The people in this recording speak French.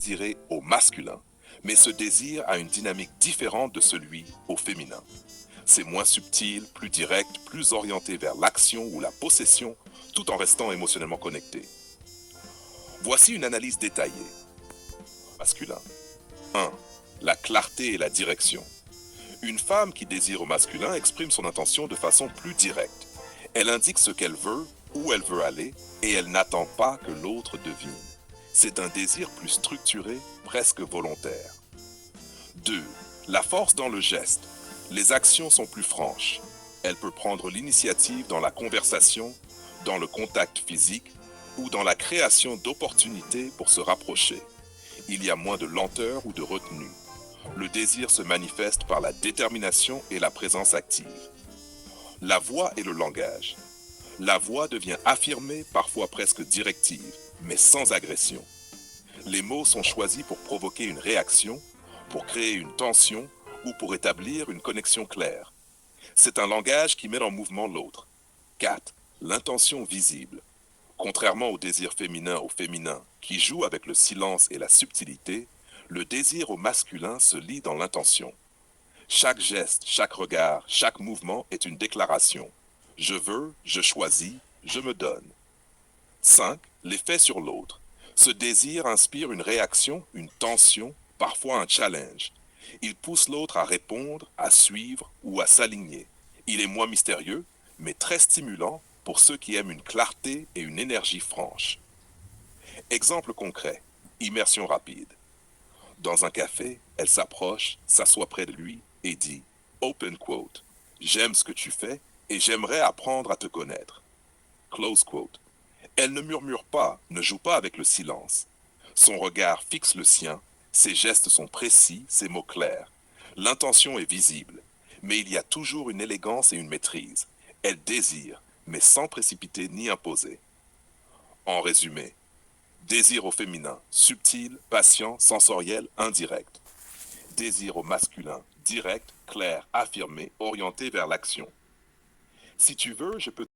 désiré au masculin, mais ce désir a une dynamique différente de celui au féminin. C'est moins subtil, plus direct, plus orienté vers l'action ou la possession, tout en restant émotionnellement connecté. Voici une analyse détaillée. Masculin. 1. La clarté et la direction. Une femme qui désire au masculin exprime son intention de façon plus directe. Elle indique ce qu'elle veut, où elle veut aller, et elle n'attend pas que l'autre devine. C'est un désir plus structuré, presque volontaire. 2. La force dans le geste. Les actions sont plus franches. Elle peut prendre l'initiative dans la conversation, dans le contact physique ou dans la création d'opportunités pour se rapprocher. Il y a moins de lenteur ou de retenue. Le désir se manifeste par la détermination et la présence active. La voix et le langage. La voix devient affirmée, parfois presque directive, mais sans agression. Les mots sont choisis pour provoquer une réaction, pour créer une tension ou pour établir une connexion claire. C'est un langage qui met en mouvement l'autre. 4. L'intention visible. Contrairement au désir féminin au féminin, qui joue avec le silence et la subtilité, le désir au masculin se lit dans l'intention. Chaque geste, chaque regard, chaque mouvement est une déclaration. Je veux, je choisis, je me donne. 5. L'effet sur l'autre. Ce désir inspire une réaction, une tension, parfois un challenge. Il pousse l'autre à répondre, à suivre ou à s'aligner. Il est moins mystérieux, mais très stimulant pour ceux qui aiment une clarté et une énergie franche. Exemple concret. Immersion rapide. Dans un café, elle s'approche, s'assoit près de lui et dit, open quote, j'aime ce que tu fais et j'aimerais apprendre à te connaître. Close quote. Elle ne murmure pas, ne joue pas avec le silence. Son regard fixe le sien, ses gestes sont précis, ses mots clairs. L'intention est visible, mais il y a toujours une élégance et une maîtrise. Elle désire, mais sans précipiter ni imposer. En résumé, désir au féminin, subtil, patient, sensoriel, indirect. Désir au masculin, direct, clair, affirmé, orienté vers l'action. Si tu veux, je peux